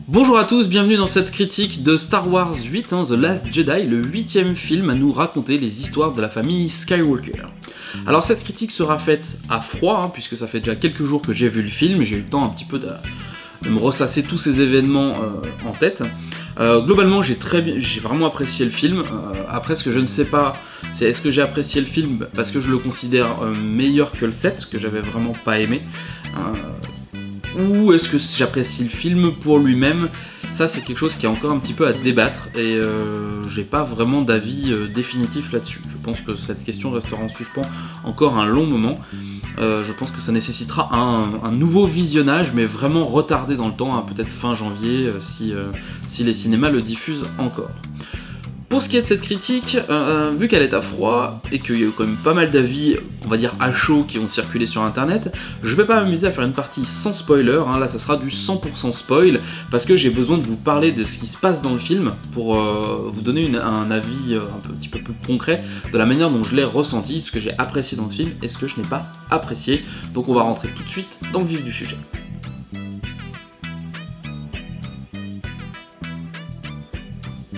Bonjour à tous, bienvenue dans cette critique de Star Wars 8, The Last Jedi, le 8ème film à nous raconter les histoires de la famille Skywalker. Alors cette critique sera faite à froid, puisque ça fait déjà quelques jours que j'ai vu le film, et j'ai eu le temps un petit peu de me ressasser tous ces événements en tête. Globalement, j'ai vraiment apprécié le film. Après, ce que je ne sais pas, c'est est-ce que j'ai apprécié le film parce que je le considère meilleur que le 7, que j'avais vraiment pas aimé, ou est-ce que j'apprécie le film pour lui-même. Ça, c'est quelque chose qui est encore un petit peu à débattre, et j'ai pas vraiment d'avis définitif là-dessus. Je pense que cette question restera en suspens encore un long moment. Je pense que ça nécessitera un nouveau visionnage, mais vraiment retardé dans le temps, peut-être fin janvier, si les cinémas le diffusent encore. Pour ce qui est de cette critique, vu qu'elle est à froid, et qu'il y a eu quand même pas mal d'avis, on va dire à chaud, qui ont circulé sur internet, je vais pas m'amuser à faire une partie sans spoiler, là ça sera du 100% spoil, parce que j'ai besoin de vous parler de ce qui se passe dans le film, pour vous donner un avis un petit peu plus concret de la manière dont je l'ai ressenti, ce que j'ai apprécié dans le film, et ce que je n'ai pas apprécié. Donc on va rentrer tout de suite dans le vif du sujet.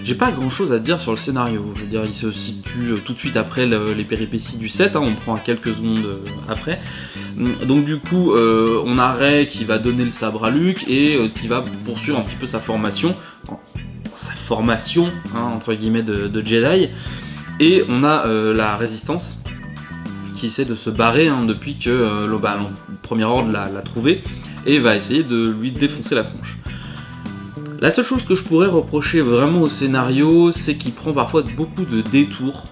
J'ai pas grand chose à dire sur le scénario, je veux dire, il se situe tout de suite après les péripéties du 7, on prend quelques secondes après. Donc du coup, on a Rey qui va donner le sabre à Luke et qui va poursuivre un petit peu sa formation, entre guillemets de Jedi, et on a la Résistance qui essaie de se barrer depuis que le Premier Ordre l'a trouvé, et va essayer de lui défoncer la tronche. La seule chose que je pourrais reprocher vraiment au scénario, c'est qu'il prend parfois beaucoup de détours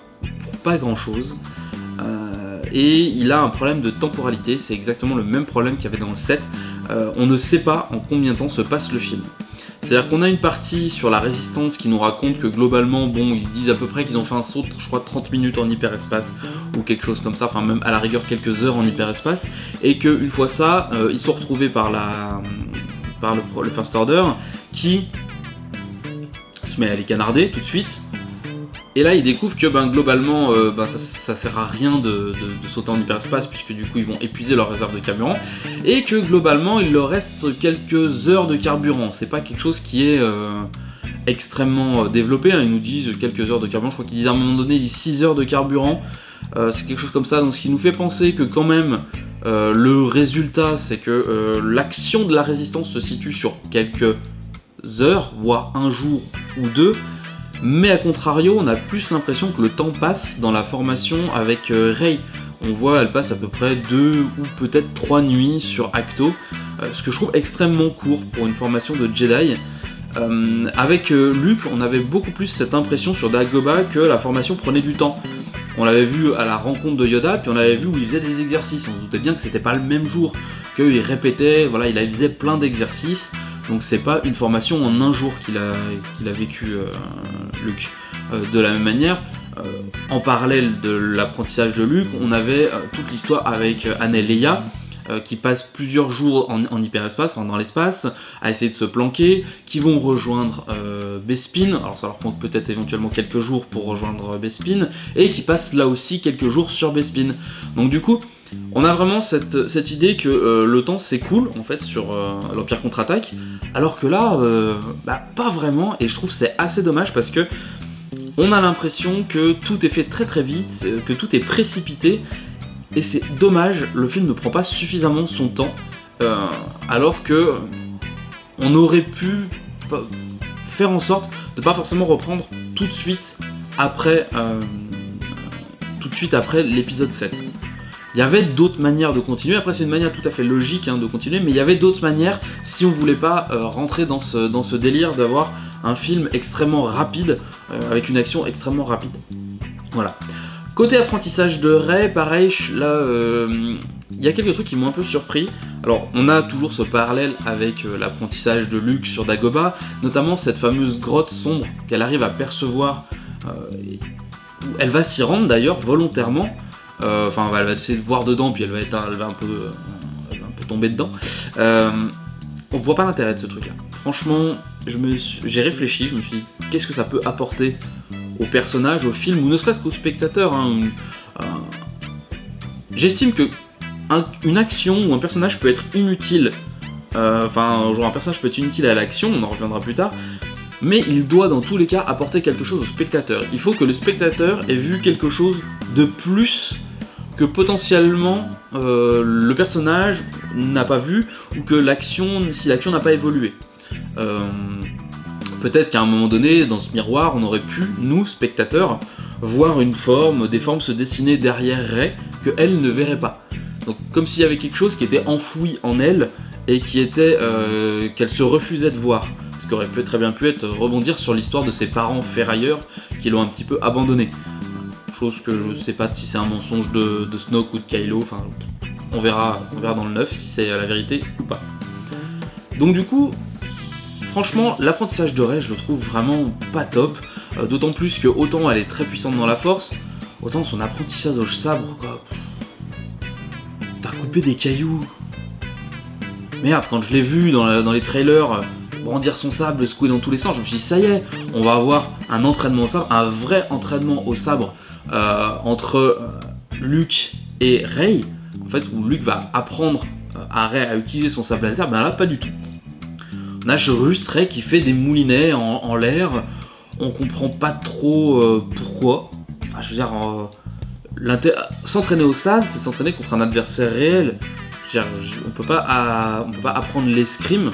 pour pas grand chose, et il a un problème de temporalité, c'est exactement le même problème qu'il y avait dans le 7, on ne sait pas en combien de temps se passe le film. C'est-à-dire qu'on a une partie sur la Résistance qui nous raconte que globalement, ils disent à peu près qu'ils ont fait un saut de, je crois, 30 minutes en hyperespace, ou quelque chose comme ça, enfin même à la rigueur quelques heures en hyperespace, et qu'une fois ça, ils sont retrouvés par le First Order, qui se met à les canarder tout de suite, et là ils découvrent que globalement ça sert à rien de sauter en hyperespace, puisque du coup ils vont épuiser leur réserve de carburant, et que globalement il leur reste quelques heures de carburant. C'est pas quelque chose qui est extrêmement développé, ils nous disent quelques heures de carburant, je crois qu'ils disent à un moment donné, ils disent 6 heures de carburant, c'est quelque chose comme ça, donc ce qui nous fait penser que quand même le résultat, c'est que l'action de la Résistance se situe sur quelques heures, voire un jour ou deux, mais à contrario, on a plus l'impression que le temps passe dans la formation avec Rey. On voit, elle passe à peu près 2 ou peut-être 3 nuits sur Ahch-To, ce que je trouve extrêmement court pour une formation de Jedi. Avec Luke, on avait beaucoup plus cette impression sur Dagobah que la formation prenait du temps. On l'avait vu à la rencontre de Yoda, puis on l'avait vu où il faisait des exercices. On se doutait bien que c'était pas le même jour, qu'il répétait, il faisait plein d'exercices. Donc c'est pas une formation en un jour qu'il a vécu Luke. De la même manière, en parallèle de l'apprentissage de Luke, on avait toute l'histoire avec Han et Leia, qui passent plusieurs jours en hyperespace, dans l'espace, à essayer de se planquer, qui vont rejoindre Bespin, alors ça leur prend peut-être éventuellement quelques jours pour rejoindre Bespin, et qui passent là aussi quelques jours sur Bespin. Donc du coup, on a vraiment cette idée que le temps s'écoule en fait sur l'Empire contre-attaque, alors que là, pas vraiment, et je trouve que c'est assez dommage parce que on a l'impression que tout est fait très très vite, que tout est précipité, et c'est dommage, le film ne prend pas suffisamment son temps, alors que on aurait pu faire en sorte de pas forcément reprendre tout de suite après l'épisode 7. Il y avait d'autres manières de continuer, après c'est une manière tout à fait logique de continuer, mais il y avait d'autres manières si on voulait pas rentrer dans ce délire d'avoir un film extrêmement rapide, avec une action extrêmement rapide. Voilà. Côté apprentissage de Rey, pareil, là, il y a quelques trucs qui m'ont un peu surpris. Alors, on a toujours ce parallèle avec l'apprentissage de Luke sur Dagobah, notamment cette fameuse grotte sombre qu'elle arrive à percevoir. Elle va s'y rendre d'ailleurs volontairement. Elle va essayer de voir dedans, puis elle va un peu tomber dedans. On voit pas l'intérêt de ce truc-là. Franchement, j'ai réfléchi, je me suis dit, qu'est-ce que ça peut apporter au personnage, au film, ou ne serait-ce qu'au spectateur. J'estime que une action ou un personnage peut être inutile genre un personnage peut être inutile à l'action, on en reviendra plus tard, mais il doit dans tous les cas apporter quelque chose au spectateur. Il faut que le spectateur ait vu quelque chose de plus que potentiellement le personnage n'a pas vu, ou que si l'action n'a pas évolué. Peut-être qu'à un moment donné, dans ce miroir, on aurait pu, nous, spectateurs, voir des formes se dessiner derrière Rey, qu'elle ne verrait pas. Donc comme s'il y avait quelque chose qui était enfoui en elle, et qu'elle se refusait de voir. Ce qui aurait très bien pu être rebondir sur l'histoire de ses parents ferrailleurs, qui l'ont un petit peu abandonné. Chose que je sais pas si c'est un mensonge de Snoke ou de Kylo, enfin on verra dans le 9 si c'est la vérité ou pas. Donc du coup, franchement, l'apprentissage de Rey, je le trouve vraiment pas top, d'autant plus que autant elle est très puissante dans la force, autant son apprentissage au sabre, quoi. T'as coupé des cailloux. Merde, quand je l'ai vu dans les trailers brandir son sabre, le secouer dans tous les sens, je me suis dit ça y est, on va avoir un entraînement au sabre, un vrai entraînement au sabre entre Luke et Rey, en fait, où Luke va apprendre à Rey à utiliser son sabre laser, ben là pas du tout. On a juste Rey qui fait des moulinets en l'air, on comprend pas trop pourquoi. Enfin, je veux dire, s'entraîner au sabre, c'est s'entraîner contre un adversaire réel. Je veux dire, on peut pas apprendre l'escrime,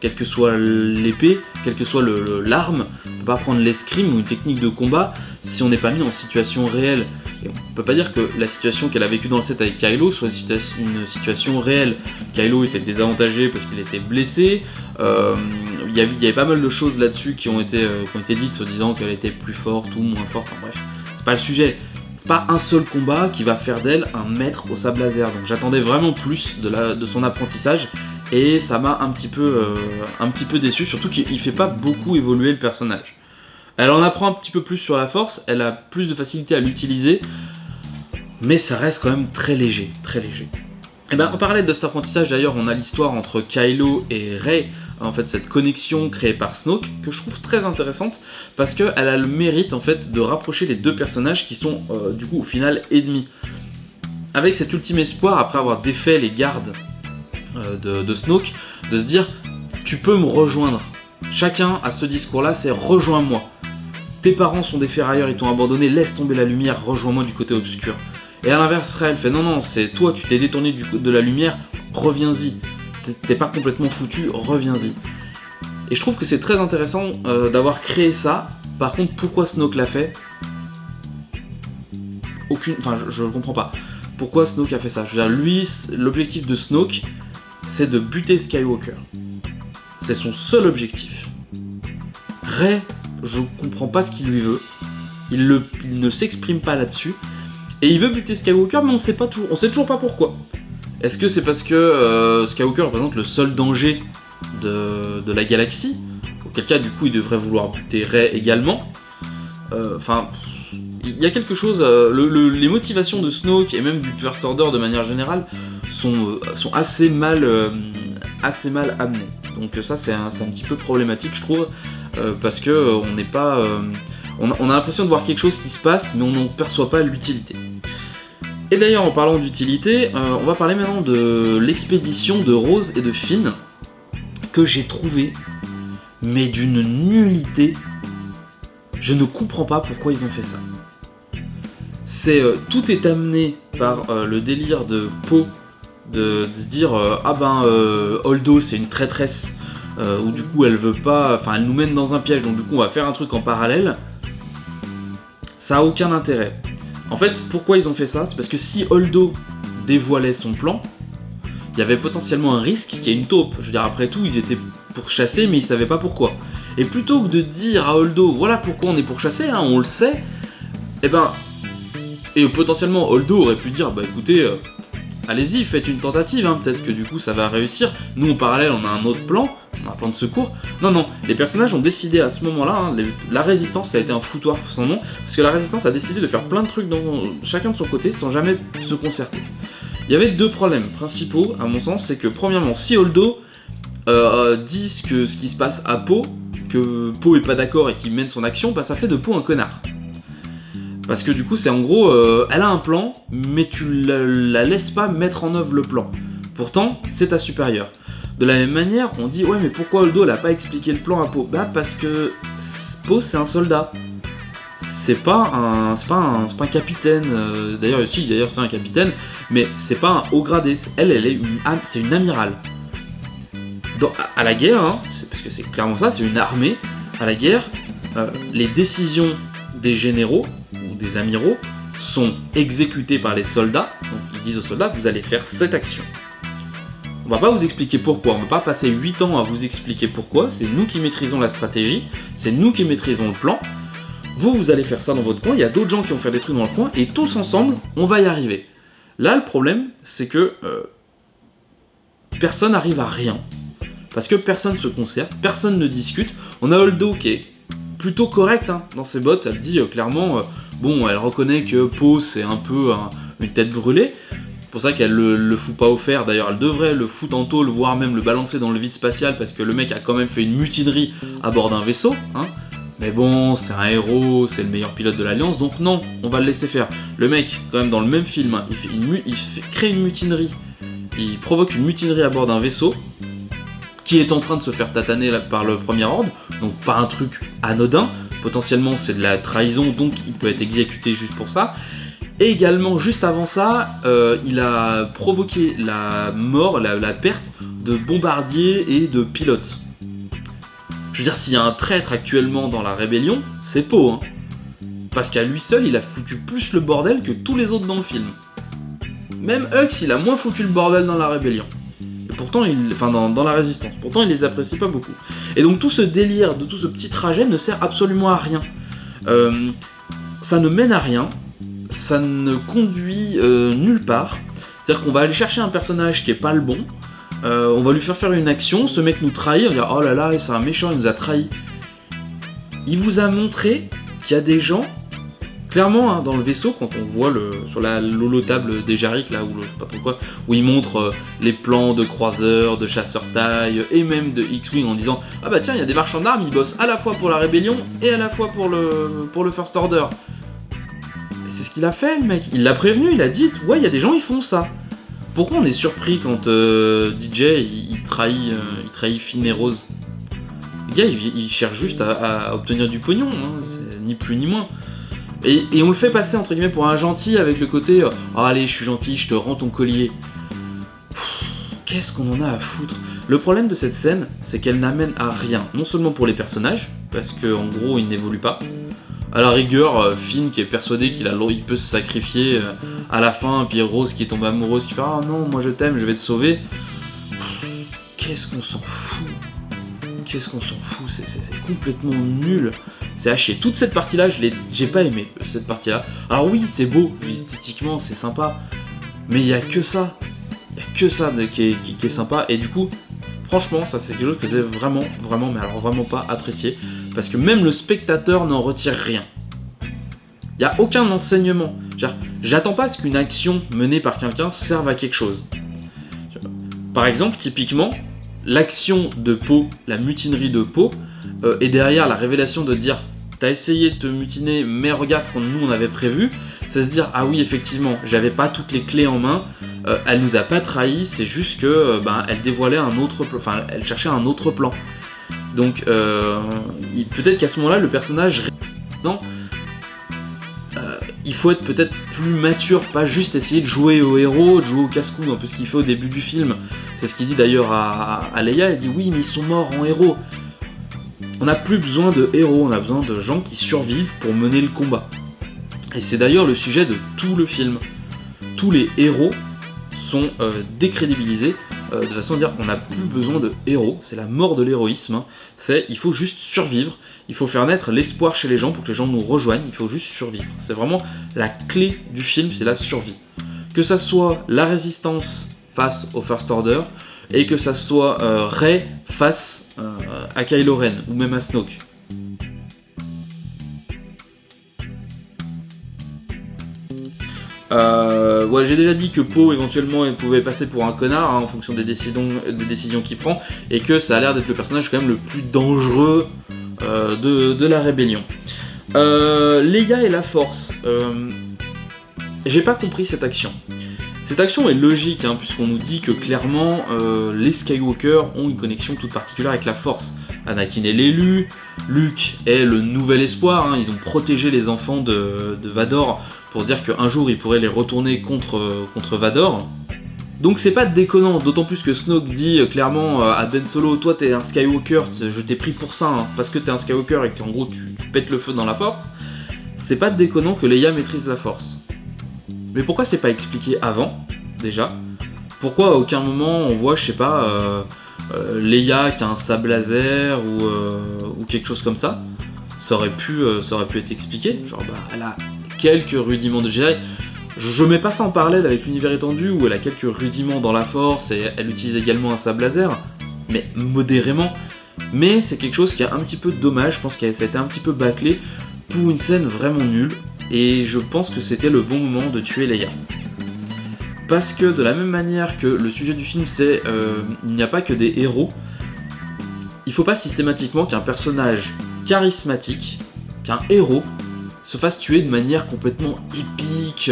quelle que soit l'épée, quelle que soit l'arme, on peut pas apprendre l'escrime ou une technique de combat si on n'est pas mis en situation réelle. Et on peut pas dire que la situation qu'elle a vécue dans le set avec Kylo soit une situation réelle. Kylo était désavantagé parce qu'il était blessé, il y avait pas mal de choses là-dessus qui ont été dites, se disant qu'elle était plus forte ou moins forte, enfin bref, c'est pas le sujet. C'est pas un seul combat qui va faire d'elle un maître au sabre laser, donc j'attendais vraiment plus de son apprentissage, et ça m'a un petit peu déçu, surtout qu'il fait pas beaucoup évoluer le personnage. Elle en apprend un petit peu plus sur la force, elle a plus de facilité à l'utiliser, mais ça reste quand même très léger, très léger. Et ben, en parallèle de cet apprentissage, d'ailleurs, on a l'histoire entre Kylo et Rey, en fait, cette connexion créée par Snoke, que je trouve très intéressante, parce qu'elle a le mérite, en fait, de rapprocher les deux personnages qui sont, du coup, au final, ennemis. Avec cet ultime espoir, après avoir défait les gardes de Snoke, de se dire, tu peux me rejoindre. Chacun a ce discours-là, c'est rejoins-moi. Tes parents sont des ferrailleurs, ils t'ont abandonné, laisse tomber la lumière, rejoins-moi du côté obscur. Et à l'inverse, Rey, elle fait non, c'est toi, tu t'es détourné de la lumière, reviens-y. T'es pas complètement foutu, reviens-y. Et je trouve que c'est très intéressant d'avoir créé ça. Par contre, pourquoi Snoke l'a fait ? Je comprends pas. Pourquoi Snoke a fait ça ? Je veux dire, lui, l'objectif de Snoke, c'est de buter Skywalker. C'est son seul objectif. Rey, je comprends pas ce qu'il lui veut. Il ne s'exprime pas là-dessus. Et il veut buter Skywalker, mais on sait toujours pas pourquoi. Est-ce que c'est parce que Skywalker représente le seul danger de la galaxie ? Auquel cas, du coup, il devrait vouloir buter Rey également. Il y a quelque chose... les motivations de Snoke et même du First Order de manière générale sont assez mal amenées. Donc ça, c'est un petit peu problématique, je trouve, parce que on n'est pas... on a l'impression de voir quelque chose qui se passe, mais on n'en perçoit pas l'utilité. Et d'ailleurs, en parlant d'utilité, on va parler maintenant de l'expédition de Rose et de Finn, que j'ai trouvé, mais d'une nullité. Je ne comprends pas pourquoi ils ont fait ça. Tout est amené par le délire de Poe, de se dire Holdo c'est une traîtresse, ou du coup elle veut pas, elle nous mène dans un piège, donc du coup on va faire un truc en parallèle. Ça a aucun intérêt. En fait, pourquoi ils ont fait ça ? C'est parce que si Holdo dévoilait son plan, il y avait potentiellement un risque qu'il y ait une taupe. Je veux dire, après tout, ils étaient pour chasser, mais ils savaient pas pourquoi. Et plutôt que de dire à Holdo, voilà pourquoi on est pour chasser, hein, on le sait, et potentiellement Holdo aurait pu dire, écoutez, allez-y, faites une tentative, hein, peut-être que du coup ça va réussir. Nous en parallèle, on a un autre plan, on a un plan de secours. Non, les personnages ont décidé à ce moment-là, la Résistance, ça a été un foutoir sans nom, parce que la Résistance a décidé de faire plein de trucs chacun de son côté, sans jamais se concerter. Il y avait deux problèmes principaux, à mon sens, c'est que premièrement, si Holdo dit ce qui se passe à Poe, que Poe est pas d'accord et qu'il mène son action, ça fait de Poe un connard. Parce que du coup, c'est en gros, elle a un plan, mais tu la laisses pas mettre en œuvre le plan. Pourtant, c'est ta supérieure. De la même manière, on dit ouais mais pourquoi Holdo n'a pas expliqué le plan à Poe? Bah parce que Poe c'est un soldat. C'est pas un capitaine. D'ailleurs c'est un capitaine, mais c'est pas un haut gradé. C'est une amirale. À la guerre, hein, parce que c'est clairement ça, c'est une armée. À la guerre, les décisions des généraux ou des amiraux sont exécutées par les soldats. Donc ils disent aux soldats, vous allez faire cette action. On va pas vous expliquer pourquoi, on va pas passer 8 ans à vous expliquer pourquoi, c'est nous qui maîtrisons la stratégie, c'est nous qui maîtrisons le plan. Vous allez faire ça dans votre coin, il y a d'autres gens qui vont faire des trucs dans le coin, et tous ensemble, on va y arriver. Là, le problème, c'est que personne n'arrive à rien. Parce que personne se concerte, personne ne discute. On a Holdo qui est plutôt correcte hein, dans ses bottes. Elle dit clairement, elle reconnaît que Poe c'est un peu une tête brûlée. C'est pour ça qu'elle le fout pas au fer. D'ailleurs, elle devrait le foutre en tôle, voire même le balancer dans le vide spatial parce que le mec a quand même fait une mutinerie à bord d'un vaisseau. Hein. Mais bon, c'est un héros, c'est le meilleur pilote de l'Alliance, donc non, on va le laisser faire. Le mec, quand même dans le même film, hein, il crée une mutinerie. Il provoque une mutinerie à bord d'un vaisseau qui est en train de se faire tataner par le Premier Ordre, donc pas un truc anodin, potentiellement c'est de la trahison, donc il peut être exécuté juste pour ça. Et également, juste avant ça, il a provoqué la mort, la perte de bombardiers et de pilotes. Je veux dire, s'il y a un traître actuellement dans la rébellion, c'est Poe, hein. Parce qu'à lui seul, il a foutu plus le bordel que tous les autres dans le film. Même Hux, il a moins foutu le bordel dans la rébellion. Pourtant, dans la résistance. Pourtant, il les apprécie pas beaucoup. Et donc, tout ce délire de tout ce petit trajet ne sert absolument à rien. Ça ne mène à rien. Ça ne conduit nulle part. C'est-à-dire qu'on va aller chercher un personnage qui est pas le bon. On va lui faire une action. Ce mec nous trahit. On va dire, oh là là, c'est un méchant, il nous a trahi. Il vous a montré qu'il y a des gens... Clairement, hein, dans le vaisseau, quand on voit sur la l'holotable des Jarrick, là, ou je sais pas trop quoi, où il montre les plans de croiseurs, de chasseurs-taille, et même de X-Wing en disant « Ah bah tiens, il y a des marchands d'armes, ils bossent à la fois pour la Rébellion et à la fois pour le First Order. » Et c'est ce qu'il a fait, le mec. Il l'a prévenu, il a dit « Ouais, il y a des gens, ils font ça. » Pourquoi on est surpris quand DJ, il trahit Finn et Rose? Le gars, il cherche juste à obtenir du pognon, hein, c'est ni plus ni moins. Et on le fait passer entre guillemets pour un gentil avec le côté oh, allez, je suis gentil, je te rends ton collier. Qu'est-ce qu'on en a à foutre? Le problème de cette scène, c'est qu'elle n'amène à rien. Non seulement pour les personnages, parce qu'en gros, ils n'évoluent pas. À la rigueur, Finn qui est persuadé qu'il peut se sacrifier à la fin, puis Rose qui tombe amoureuse, qui fait ah non, moi je t'aime, je vais te sauver. Qu'est-ce qu'on s'en fout? Qu'est-ce qu'on s'en fout? C'est complètement nul. C'est haché. Toute cette partie-là, j'ai pas aimé cette partie-là. Alors oui, c'est beau, esthétiquement, c'est sympa. Mais il y a que ça. Il y a que ça qui est sympa. Et du coup, franchement, ça c'est quelque chose que j'ai vraiment, mais alors vraiment pas apprécié. Parce que même le spectateur n'en retire rien. Il n'y a aucun enseignement. J'attends pas à ce qu'une action menée par quelqu'un serve à quelque chose. Par exemple, typiquement, l'action de Poe, la mutinerie de Poe, et derrière la révélation de dire t'as essayé de te mutiner mais regarde ce qu'on nous on avait prévu, c'est se dire ah oui effectivement j'avais pas toutes les clés en main, elle nous a pas trahi, c'est juste que elle dévoilait un autre plan, elle cherchait un autre plan. Donc peut-être qu'à ce moment là le personnage il faut être peut-être plus mature, pas juste essayer de jouer au héros, de jouer au casse-cou, un peu ce qu'il fait au début du film. C'est ce qu'il dit d'ailleurs à Leia, il dit oui mais ils sont morts en héros. On n'a plus besoin de héros, on a besoin de gens qui survivent pour mener le combat. Et c'est d'ailleurs le sujet de tout le film. Tous les héros sont décrédibilisés de façon à dire on n'a plus besoin de héros, c'est la mort de l'héroïsme, hein. C'est il faut juste survivre, il faut faire naître l'espoir chez les gens pour que les gens nous rejoignent, il faut juste survivre. C'est vraiment la clé du film, c'est la survie. Que ça soit la résistance face au First Order, et que ça soit Rey face à Kylo Ren, ou même à Snoke. J'ai déjà dit que Poe éventuellement il pouvait passer pour un connard hein, en fonction des décisions qu'il prend, et que ça a l'air d'être le personnage quand même le plus dangereux de la rébellion. Leia et la Force. J'ai pas compris cette action. Cette action est logique, puisqu'on nous dit que clairement les Skywalker ont une connexion toute particulière avec la Force. Anakin est l'élu, Luke est le nouvel espoir, ils ont protégé les enfants de Vador pour dire qu'un jour ils pourraient les retourner contre Vador. Donc c'est pas déconnant, d'autant plus que Snoke dit clairement à Ben Solo, toi t'es un Skywalker, je t'ai pris pour ça, parce que t'es un Skywalker et qu'en gros tu pètes le feu dans la Force. C'est pas déconnant que Leia maîtrise la Force. Mais pourquoi c'est pas expliqué avant, déjà ? Pourquoi à aucun moment on voit, je sais pas, Leia qui a un sable laser ou quelque chose comme ça ? Ça aurait pu être expliqué, genre elle a quelques rudiments de Jedi. Je mets pas ça en parallèle avec l'univers étendu où elle a quelques rudiments dans la Force et elle utilise également un sable laser, mais modérément. Mais c'est quelque chose qui est un petit peu dommage, je pense que ça a été un petit peu bâclé pour une scène vraiment nulle. Et je pense que c'était le bon moment de tuer Leia. Parce que de la même manière que le sujet du film c'est il n'y a pas que des héros, il faut pas systématiquement qu'un personnage charismatique, qu'un héros, se fasse tuer de manière complètement épique,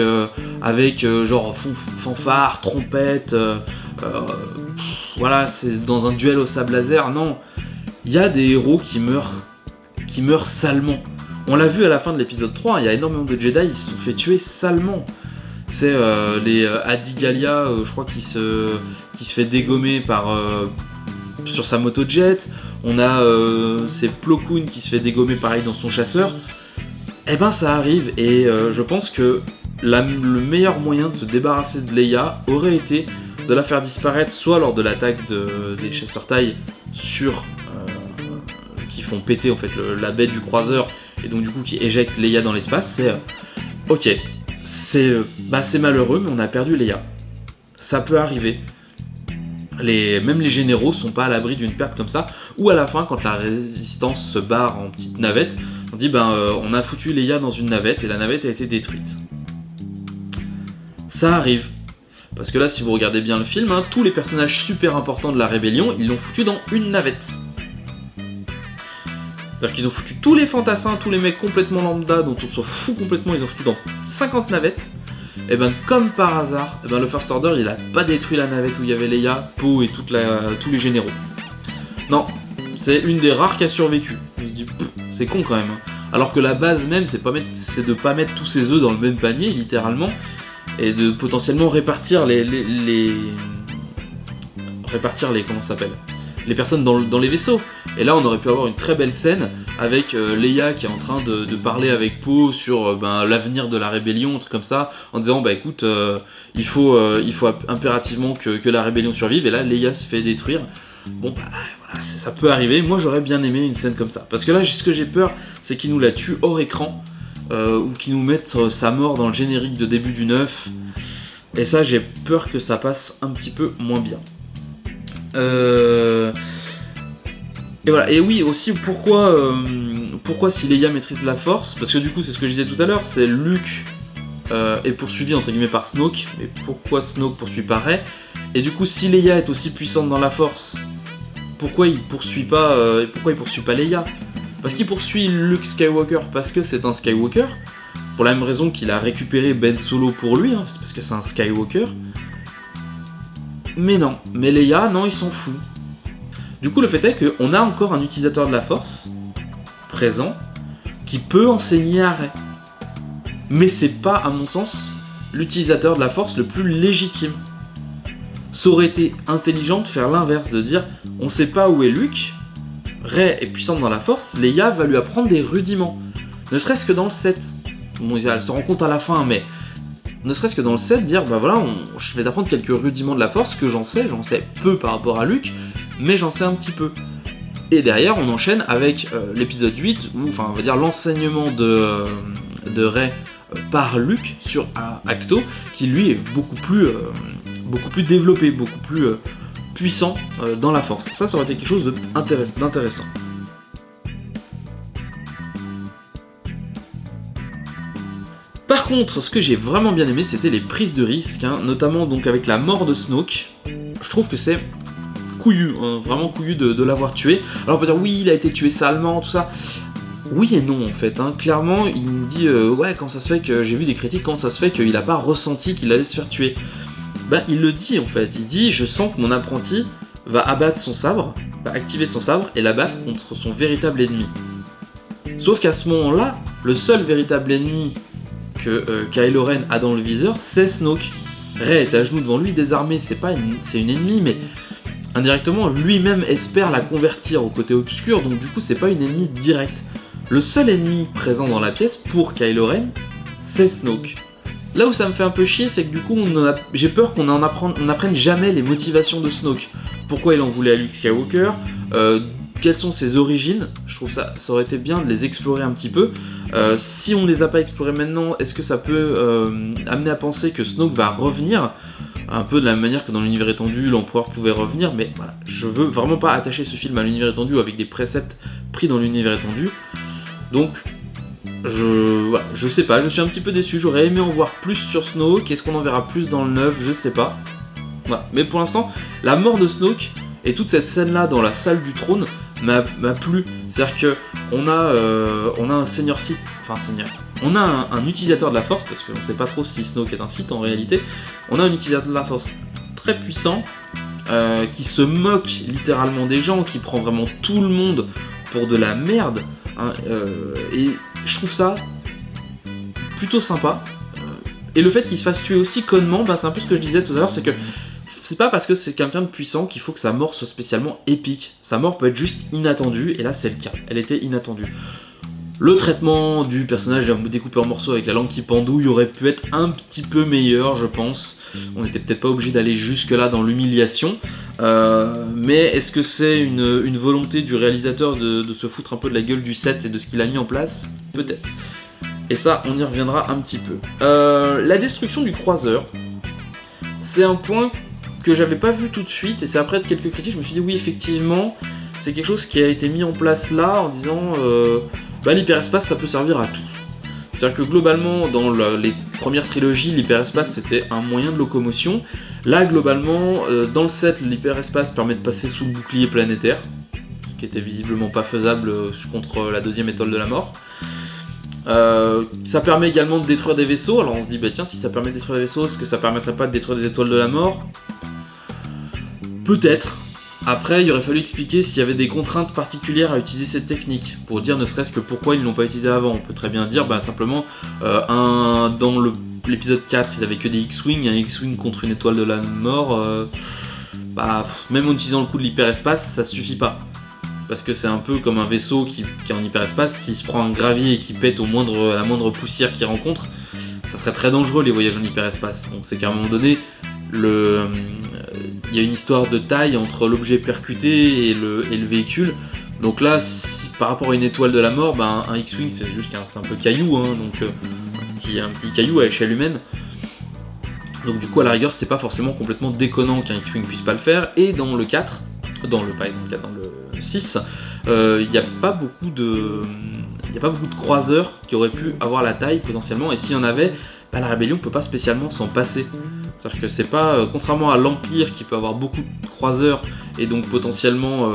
avec genre fanfare, trompette, voilà, c'est dans un duel au sable laser, non. Il y a des héros qui meurent salement. On l'a vu à la fin de l'épisode 3, il y a énormément de Jedi, ils se sont fait tuer salement. C'est les Adigalia, je crois, qui se fait dégommer sur sa moto-jet. On a c'est Plo Koon qui se fait dégommer pareil dans son chasseur. Eh ben ça arrive, et je pense que le meilleur moyen de se débarrasser de Leia aurait été de la faire disparaître soit lors de l'attaque des chasseurs taille qui font péter en fait la baie du croiseur, et donc du coup qui éjecte Leia dans l'espace. C'est ok, c'est malheureux, mais on a perdu Leia. Ça peut arriver. Même les généraux sont pas à l'abri d'une perte comme ça. Ou à la fin, quand la résistance se barre en petite navette, on dit on a foutu Leia dans une navette et la navette a été détruite. Ça arrive. Parce que là, si vous regardez bien le film, tous les personnages super importants de la rébellion, ils l'ont foutu dans une navette. C'est-à-dire qu'ils ont foutu tous les fantassins, tous les mecs complètement lambda, dont on s'en fout complètement, ils ont foutu dans 50 navettes. Et comme par hasard, le First Order, il a pas détruit la navette où il y avait Leia, Poe et tous les généraux. Non, c'est une des rares qui a survécu. Je me dis, c'est con quand même. Alors que la base même, c'est de pas mettre tous ses œufs dans le même panier, littéralement, et de potentiellement répartir les comment ça s'appelle, les personnes dans les vaisseaux. Et là, on aurait pu avoir une très belle scène avec Leia qui est en train de parler avec Poe sur l'avenir de la rébellion, un truc comme ça, en disant écoute, il faut impérativement que la rébellion survive. Et là, Leia se fait détruire. Voilà, ça peut arriver. Moi, j'aurais bien aimé une scène comme ça. Parce que là, ce que j'ai peur, c'est qu'ils nous la tuent hors écran, ou qu'ils nous mettent sa mort dans le générique de début du 9. Et ça, j'ai peur que ça passe un petit peu moins bien. Et voilà, et oui aussi pourquoi si Leia maîtrise la Force, parce que du coup c'est ce que je disais tout à l'heure, c'est Luke est poursuivi entre guillemets par Snoke, mais pourquoi Snoke poursuit pas Rey, et du coup si Leia est aussi puissante dans la Force, pourquoi il poursuit pas Leia? Parce qu'il poursuit Luke Skywalker parce que c'est un Skywalker, pour la même raison qu'il a récupéré Ben Solo pour lui, c'est parce que c'est un Skywalker. Mais non, mais Leia, non, il s'en fout. Du coup, le fait est qu'on a encore un utilisateur de la Force, présent, qui peut enseigner à Rey. Mais c'est pas, à mon sens, l'utilisateur de la Force le plus légitime. Ça aurait été intelligent de faire l'inverse, de dire, on sait pas où est Luke, Rey est puissante dans la Force, Leia va lui apprendre des rudiments. Ne serait-ce que dans le 7. Bon, elle se rend compte à la fin, mais... ne serait-ce que dans le 7, dire je vais t'apprendre quelques rudiments de la Force, que j'en sais peu par rapport à Luke, mais j'en sais un petit peu. Et derrière, on enchaîne avec l'épisode 8, où, on va dire l'enseignement de Rey par Luke sur Ahch-To, qui lui est beaucoup plus développé, beaucoup plus puissant dans la Force. Ça aurait été quelque chose d'intéressant. Par contre, ce que j'ai vraiment bien aimé, c'était les prises de risque, notamment donc avec la mort de Snoke. Je trouve que c'est couillu, vraiment couillu de l'avoir tué. Alors on peut dire oui, il a été tué salement, tout ça. Oui et non en fait, clairement il me dit quand ça se fait que j'ai vu des critiques, comment ça se fait qu'il a pas ressenti qu'il allait se faire tuer. bah il le dit en fait, il dit « Je sens que mon apprenti va abattre son sabre, va activer son sabre et l'abattre contre son véritable ennemi. » Sauf qu'à ce moment-là, le seul véritable ennemi que Kylo Ren a dans le viseur, c'est Snoke. Rey est à genoux devant lui, désarmé, c'est une ennemie, mais indirectement, lui-même espère la convertir au côté obscur, donc du coup, c'est pas une ennemie directe. Le seul ennemi présent dans la pièce, pour Kylo Ren, c'est Snoke. Là où ça me fait un peu chier, c'est que du coup, j'ai peur qu'on n'apprenne jamais les motivations de Snoke. Pourquoi il en voulait à Luke Skywalker, quelles sont ses origines. Je trouve ça aurait été bien de les explorer un petit peu. Si on ne les a pas explorés maintenant, est-ce que ça peut amener à penser que Snoke va revenir un peu de la manière que dans l'univers étendu, l'empereur pouvait revenir, mais voilà, je veux vraiment pas attacher ce film à l'univers étendu avec des préceptes pris dans l'univers étendu. Donc, je sais pas, je suis un petit peu déçu, j'aurais aimé en voir plus sur Snoke, est-ce qu'on en verra plus dans le 9, je sais pas. Voilà. Mais pour l'instant, la mort de Snoke et toute cette scène-là dans la salle du trône m'a plu. C'est-à-dire que on a un Seigneur Sith, on a un utilisateur de la Force, parce qu'on sait pas trop si Snoke est un Sith en réalité. On a un utilisateur de la Force très puissant, qui se moque littéralement des gens, qui prend vraiment tout le monde pour de la merde. Hein, et je trouve ça plutôt sympa. Et le fait qu'il se fasse tuer aussi connement, bah, c'est un peu ce que je disais tout à l'heure, c'est que c'est pas parce que c'est quelqu'un de puissant qu'il faut que sa mort soit spécialement épique. Sa mort peut être juste inattendue, et là c'est le cas. Elle était inattendue. Le traitement du personnage découpé en morceaux avec la langue qui pendouille aurait pu être un petit peu meilleur, je pense. On n'était peut-être pas obligé d'aller jusque-là dans l'humiliation. Mais est-ce que c'est une volonté du réalisateur de se foutre un peu de la gueule du set et de ce qu'il a mis en place ? Peut-être. Et ça, on y reviendra un petit peu. La destruction du croiseur, c'est un point que j'avais pas vu tout de suite, et c'est après quelques critiques, je me suis dit oui, effectivement, c'est quelque chose qui a été mis en place là, en disant l'hyperespace, ça peut servir à tout. C'est-à-dire que globalement, dans les premières trilogies, l'hyperespace c'était un moyen de locomotion. Là, globalement, dans le set, l'hyperespace permet de passer sous le bouclier planétaire, ce qui était visiblement pas faisable contre la deuxième étoile de la mort. Ça permet également de détruire des vaisseaux. Alors on se dit, bah tiens, si ça permet de détruire des vaisseaux, est-ce que ça permettrait pas de détruire des étoiles de la mort ? Peut-être. Après, il aurait fallu expliquer s'il y avait des contraintes particulières à utiliser cette technique, pour dire ne serait-ce que pourquoi ils ne l'ont pas utilisé avant. On peut très bien dire, simplement, dans l'épisode 4, ils avaient que des X-Wing, un X-Wing contre une étoile de la mort, même en utilisant le coup de l'hyperespace, ça suffit pas. Parce que c'est un peu comme un vaisseau qui est en hyperespace, s'il se prend un gravier et qu'il pète à la moindre poussière qu'il rencontre, ça serait très dangereux les voyages en hyperespace. Donc c'est qu'à un moment donné, il y a une histoire de taille entre l'objet percuté et le véhicule. Donc là, par rapport à une étoile de la mort, un X-Wing c'est juste c'est un peu caillou, donc un petit caillou à échelle humaine. Donc du coup à la rigueur c'est pas forcément complètement déconnant qu'un X-Wing puisse pas le faire. Et dans le 4, dans le 6, il n'y a pas beaucoup de croiseurs qui auraient pu avoir la taille potentiellement, et s'il y en avait, la rébellion peut pas spécialement s'en passer. C'est-à-dire que c'est pas, contrairement à l'Empire qui peut avoir beaucoup de croiseurs et donc potentiellement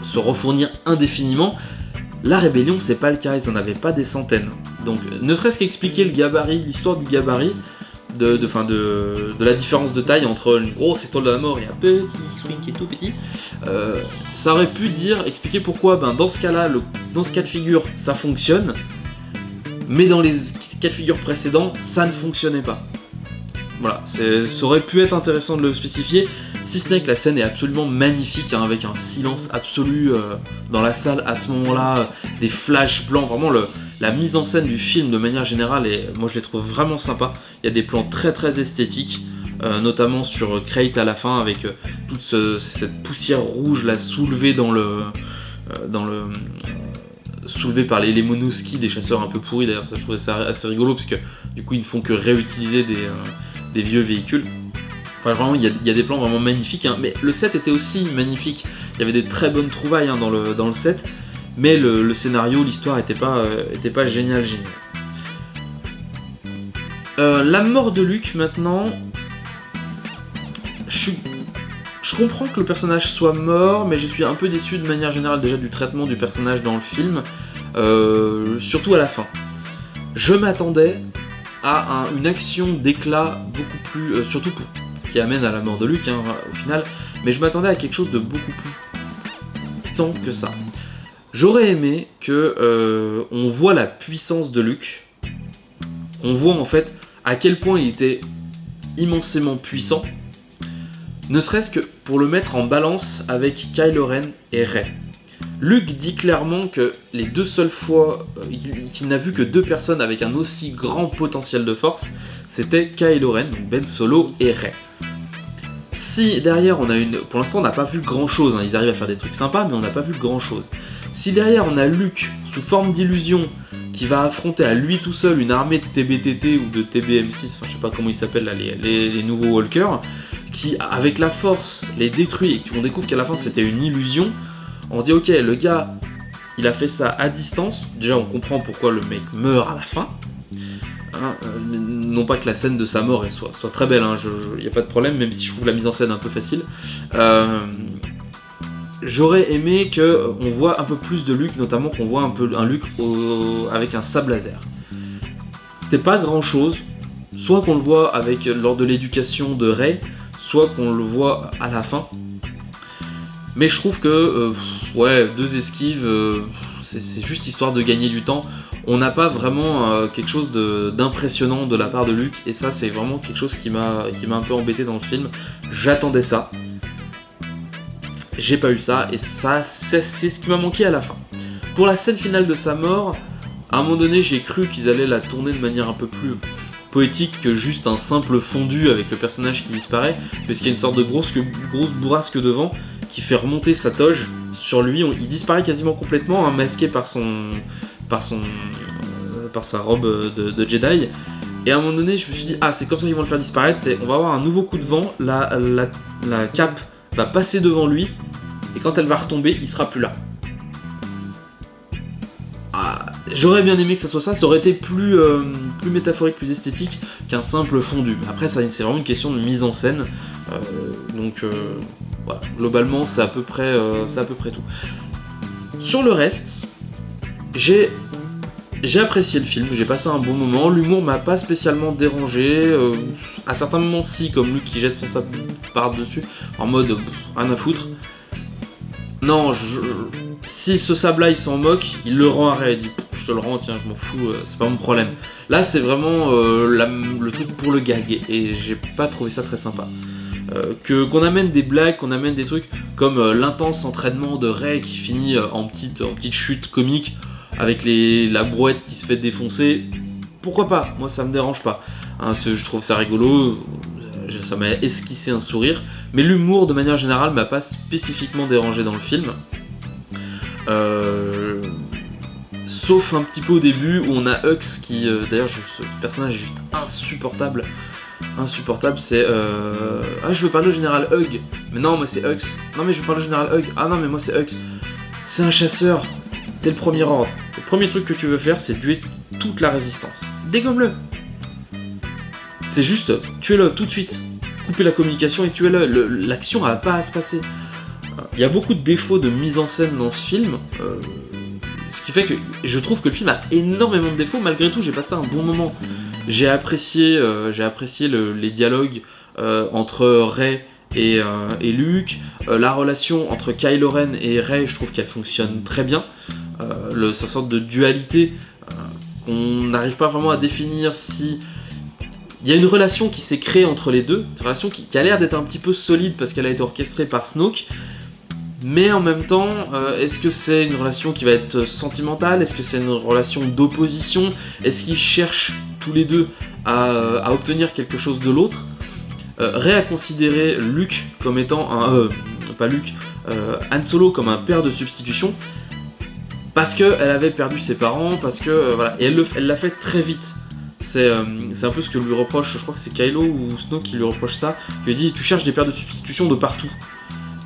se refournir indéfiniment, la rébellion c'est pas le cas, ils en avaient pas des centaines. Donc ne serait-ce qu'expliquer le gabarit, l'histoire du gabarit, de la différence de taille entre une grosse étoile de la mort et un petit X-Wing qui est tout petit, ça aurait pu expliquer pourquoi dans ce cas-là, dans ce cas de figure, ça fonctionne, mais dans les cas de figure précédents, ça ne fonctionnait pas. Voilà, ça aurait pu être intéressant de le spécifier, si ce n'est que la scène est absolument magnifique, avec un silence absolu dans la salle à ce moment-là, des flashs blancs, vraiment la mise en scène du film de manière générale, et moi je les trouve vraiment sympas. Il y a des plans très très esthétiques, notamment sur Crate à la fin, avec toute cette poussière rouge là soulevée soulevée par les Monouski, des chasseurs un peu pourris. D'ailleurs, ça, je trouvais ça assez rigolo, parce que du coup ils ne font que réutiliser des vieux véhicules. Enfin, vraiment, il y a des plans vraiment magnifiques, mais le set était aussi magnifique. Il y avait des très bonnes trouvailles dans le set, mais le scénario, l'histoire était pas génial. La mort de Luke maintenant, je comprends que le personnage soit mort, mais je suis un peu déçu de manière générale déjà du traitement du personnage dans le film, surtout à la fin. Je m'attendais a une action d'éclat beaucoup plus... surtout qui amène à la mort de Luke, hein, au final. Mais je m'attendais à quelque chose de beaucoup plus puissant que ça. J'aurais aimé que on voit la puissance de Luke. On voit en fait à quel point il était immensément puissant. Ne serait-ce que pour le mettre en balance avec Kylo Ren et Rey. Luke dit clairement que les 2 seules fois qu'il n'a vu que 2 personnes avec un aussi grand potentiel de force, c'était Kylo Ren, donc Ben Solo et Rey. Si derrière on a une... Pour l'instant on n'a pas vu grand chose, hein. Ils arrivent à faire des trucs sympas mais on n'a pas vu grand chose. Si derrière on a Luke sous forme d'illusion qui va affronter à lui tout seul une armée de TBTT ou de TBM6, enfin je sais pas comment ils s'appellent là, les nouveaux walkers, qui avec la force les détruit et qu'on découvre qu'à la fin c'était une illusion, on se dit ok, le gars il a fait ça à distance, déjà on comprend pourquoi le mec meurt à la fin. Hein, non pas que la scène de sa mort soit très belle, il n'y a pas de problème, même si je trouve la mise en scène un peu facile. J'aurais aimé qu'on voit un peu plus de Luke, notamment qu'on voit un Luke avec un sabre laser. C'était pas grand chose, soit qu'on le voit lors de l'éducation de Rey, soit qu'on le voit à la fin. Mais je trouve que, 2 esquives, c'est juste histoire de gagner du temps. On n'a pas vraiment quelque chose d'impressionnant de la part de Luke, et ça c'est vraiment quelque chose qui m'a un peu embêté dans le film. J'attendais ça. J'ai pas eu ça, et ça c'est ce qui m'a manqué à la fin. Pour la scène finale de sa mort, à un moment donné j'ai cru qu'ils allaient la tourner de manière un peu plus poétique que juste un simple fondu avec le personnage qui disparaît, puisqu'il y a une sorte de grosse bourrasque devant qui fait remonter sa toge sur lui. Il disparaît quasiment complètement, hein, masqué par sa robe de Jedi. Et à un moment donné je me suis dit c'est comme ça qu'ils vont le faire disparaître, on va avoir un nouveau coup de vent, la cape va passer devant lui, et quand elle va retomber, il sera plus là. J'aurais bien aimé que ça soit ça aurait été plus métaphorique, plus esthétique qu'un simple fondu. Après, c'est vraiment une question de mise en scène, voilà. Globalement, c'est à peu près tout. Sur le reste, j'ai apprécié le film, j'ai passé un bon moment, l'humour m'a pas spécialement dérangé, à certains moments si, comme Luke qui jette son sabre par-dessus, en mode rien à foutre. Non, si ce sable-là il s'en moque, il le rend à Rey, il dit je te le rends, tiens, je m'en fous, c'est pas mon problème. Là c'est vraiment le truc pour le gag, et j'ai pas trouvé ça très sympa. Qu'on amène des blagues, qu'on amène des trucs comme l'intense entraînement de Rey qui finit en petite chute comique avec la brouette qui se fait défoncer, pourquoi pas, moi ça me dérange pas. Je trouve ça rigolo, ça m'a esquissé un sourire, mais l'humour de manière générale m'a pas spécifiquement dérangé dans le film. Sauf un petit peu au début où on a Hux qui, d'ailleurs ce personnage est juste insupportable, c'est je veux parler au général Hug, mais non moi c'est Hux, non mais je veux parler au général Hug, ah non mais moi c'est Hux, c'est un chasseur, t'es le premier ordre, le premier truc que tu veux faire c'est tuer toute la résistance, dégomme-le, c'est juste, tuez-le tout de suite, coupez la communication et tuez-le, l'action n'a pas à se passer. Il y a beaucoup de défauts de mise en scène dans ce film, ce qui fait que je trouve que le film a énormément de défauts. Malgré tout, j'ai passé un bon moment. J'ai apprécié les dialogues entre Rey et Luke. La relation entre Kylo Ren et Rey, je trouve qu'elle fonctionne très bien. Sa sorte de dualité qu'on n'arrive pas vraiment à définir si... Il y a une relation qui s'est créée entre les deux, une relation qui a l'air d'être un petit peu solide parce qu'elle a été orchestrée par Snoke. Mais en même temps, est-ce que c'est une relation qui va être sentimentale? Est-ce que c'est une relation d'opposition? Est-ce qu'ils cherchent tous les deux à obtenir quelque chose de l'autre? Rey a considéré Luke comme étant Han Solo comme un père de substitution parce qu'elle avait perdu ses parents, parce que voilà, et elle l'a fait très vite. C'est un peu ce que lui reproche, je crois que c'est Kylo ou Snoke qui lui reproche ça, qui lui dit tu cherches des pères de substitution de partout.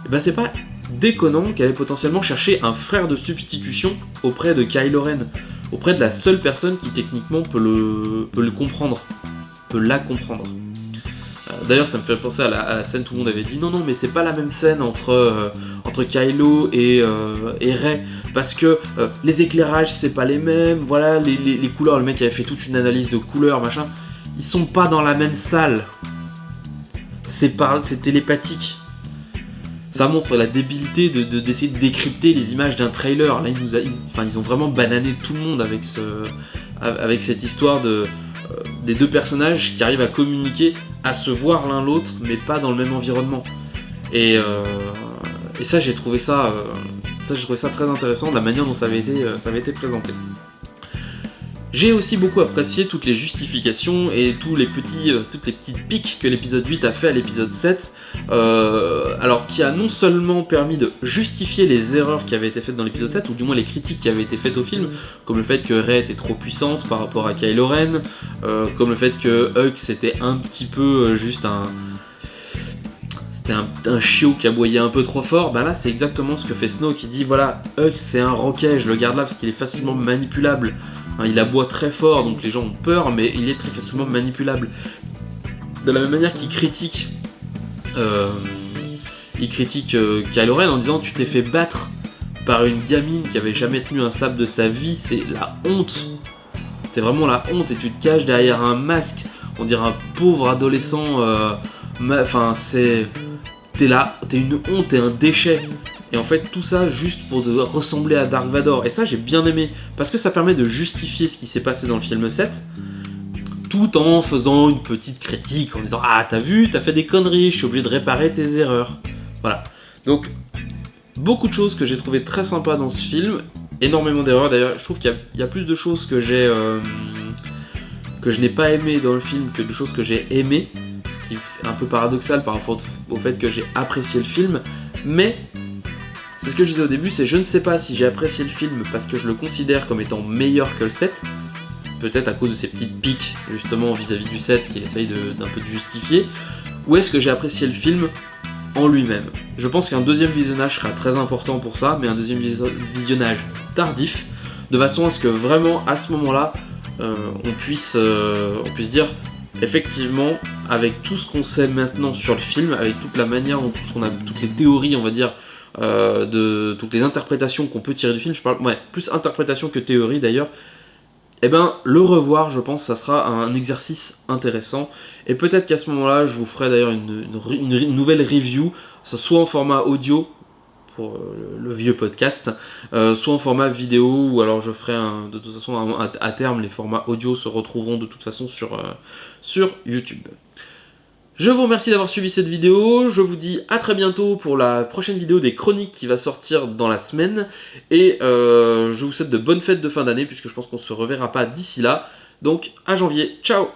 Et ben c'est pas déconnant qu'elle ait potentiellement cherché un frère de substitution auprès de Kylo Ren, auprès de la seule personne qui techniquement peut le comprendre, peut la comprendre. D'ailleurs ça me fait penser à la scène, tout le monde avait dit non mais c'est pas la même scène entre Kylo et Rey, parce que les éclairages c'est pas les mêmes, voilà, les couleurs, le mec avait fait toute une analyse de couleurs machin, ils sont pas dans la même salle. C'est télépathique. Ça montre la débilité d'essayer de décrypter les images d'un trailer. Là, ils ont vraiment banané tout le monde avec cette histoire des deux personnages qui arrivent à communiquer, à se voir l'un l'autre, mais pas dans le même environnement. Et ça, j'ai trouvé ça très intéressant, de la manière dont ça avait été présenté. J'ai aussi beaucoup apprécié toutes les justifications et toutes les petites piques que l'épisode 8 a fait à l'épisode 7, alors qui a non seulement permis de justifier les erreurs qui avaient été faites dans l'épisode 7, ou du moins les critiques qui avaient été faites au film, comme le fait que Rey était trop puissante par rapport à Kylo Ren, comme le fait que Hux était un petit peu juste un chiot qui aboyait un peu trop fort. Bah là c'est exactement ce que fait Snoke, qui dit voilà, Hux c'est un roquet, je le garde là parce qu'il est facilement manipulable. Il aboie très fort, donc les gens ont peur, mais il est très facilement manipulable. De la même manière qu'il critique Kylo Ren en disant tu t'es fait battre par une gamine qui avait jamais tenu un sabre de sa vie, c'est la honte. C'est vraiment la honte, et tu te caches derrière un masque, on dirait un pauvre adolescent. Enfin, t'es une honte, t'es un déchet. Et en fait, tout ça juste pour ressembler à Dark Vador. Et ça, j'ai bien aimé, parce que ça permet de justifier ce qui s'est passé dans le film 7, tout en faisant une petite critique, en disant « Ah, t'as vu, t'as fait des conneries, je suis obligé de réparer tes erreurs. » Voilà. Donc, beaucoup de choses que j'ai trouvé très sympas dans ce film, énormément d'erreurs. D'ailleurs, je trouve qu'il y a plus de choses que je n'ai pas aimé dans le film que de choses que j'ai aimées, ce qui est un peu paradoxal par rapport au fait que j'ai apprécié le film, mais... c'est ce que je disais au début, c'est je ne sais pas si j'ai apprécié le film parce que je le considère comme étant meilleur que le 7, peut-être à cause de ces petites piques justement vis-à-vis du 7 qui essaye d'un peu de justifier, ou est-ce que j'ai apprécié le film en lui-même. Je pense qu'un deuxième visionnage sera très important pour ça, mais un deuxième visionnage tardif, de façon à ce que vraiment à ce moment-là, on puisse dire effectivement, avec tout ce qu'on sait maintenant sur le film, avec toute la manière dont on a toutes les théories, on va dire, de toutes les interprétations qu'on peut tirer du film, je parle plus interprétation que théorie d'ailleurs, et ben le revoir, je pense, ça sera un exercice intéressant, et peut-être qu'à ce moment-là, je vous ferai d'ailleurs une nouvelle review, soit en format audio pour le vieux podcast, soit en format vidéo, ou alors je ferai de toute façon à terme les formats audio se retrouveront de toute façon sur YouTube. Je vous remercie d'avoir suivi cette vidéo, je vous dis à très bientôt pour la prochaine vidéo des chroniques qui va sortir dans la semaine, et je vous souhaite de bonnes fêtes de fin d'année puisque je pense qu'on ne se reverra pas d'ici là, donc à janvier, ciao.